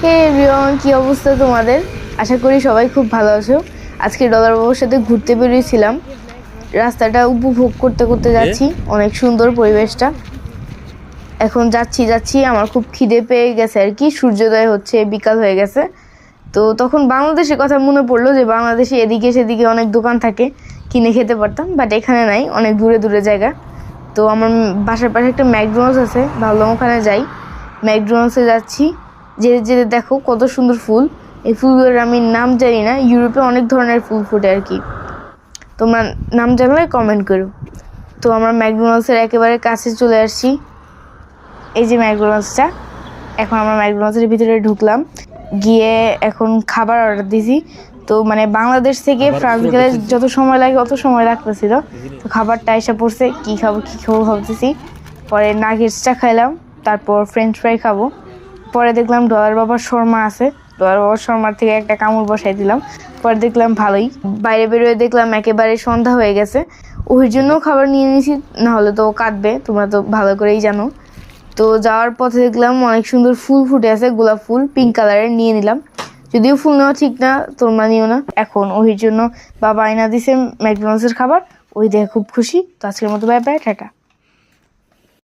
হে everyone, কি অবস্থা তোমাদের? আশা করি সবাই খুব ভালো আছো। আজকে ডলার বাবুর সাথে ঘুরতে বেরিয়েছিলাম। রাস্তাটা উপভোগ করতে করতে যাচ্ছি, অনেক সুন্দর পরিবেশটা। এখন যাচ্ছি আমার খুব খিদে পেয়ে গেছে আর কি। সূর্যোদয় হচ্ছে, বিকাল হয়ে গেছে। তো তখন বাংলাদেশের কথা মনে পড়লো যে বাংলাদেশে এদিকে সেদিকে অনেক দোকান থাকে, কিনে খেতে পারতাম, বাট এখানে নাই, অনেক দূরে দূরে জায়গা। তো আমার বাসার পাশে একটা ম্যাকডোনাল্ডস আছে, ভাবলাম ওখানে যাই। ম্যাকডোনাল্ডসে যাচ্ছি, যেতে যেতে দেখো কত সুন্দর ফুল। এই ফুলগুলোর আমি নাম জানি না, ইউরোপে অনেক ধরনের ফুল ফুটে আর কি। তোমরা নাম জানলে কমেন্ট করো। তো আমরা ম্যাকডোনাল্ডসের একেবারে কাছে চলে আসছি। এই যে ম্যাকডোনাল্ডসটা। এখন আমরা ম্যাকডোনাল্ডসের ভিতরে ঢুকলাম, গিয়ে এখন খাবার অর্ডার দিছি। তো মানে বাংলাদেশ থেকে ফ্রান্স গেলে যত সময় লাগে অত সময় লাগতেছিল। তো খাবারটা এসে পড়ছে, কী খাবো ভাবতেছি। পরে নাগেটসটা খাইলাম, তারপর ফ্রেঞ্চ ফ্রাই খাবো। পরে দেখলাম ডলার বাবার শর্মা আছে, ডলার বাবার শর্মার থেকে একটা কামড় বসাই দিলাম। পরে দেখলাম ভালোই। বাইরে বেরোয় দেখলাম একেবারে সন্ধ্যা হয়ে গেছে। ওর জন্য খাবার নিয়ে নিয়েছি, নাহলে তো কাটবে, তোমরা তো ভালো করেই জানো। তো যাওয়ার পথে দেখলাম অনেক সুন্দর ফুল ফুটে আছে, গোলাপ ফুল পিঙ্ক কালারের, নিয়ে নিলাম। যদিও ফুল নেওয়া ঠিক না, তোমরা নিও না। এখন ওহির জন্য বাবা আয়না দিছে ম্যাকডোনাল্ডসের খাবার, ওই দেখে খুব খুশি। তো আজকের মতো বাই বাই, টাটা।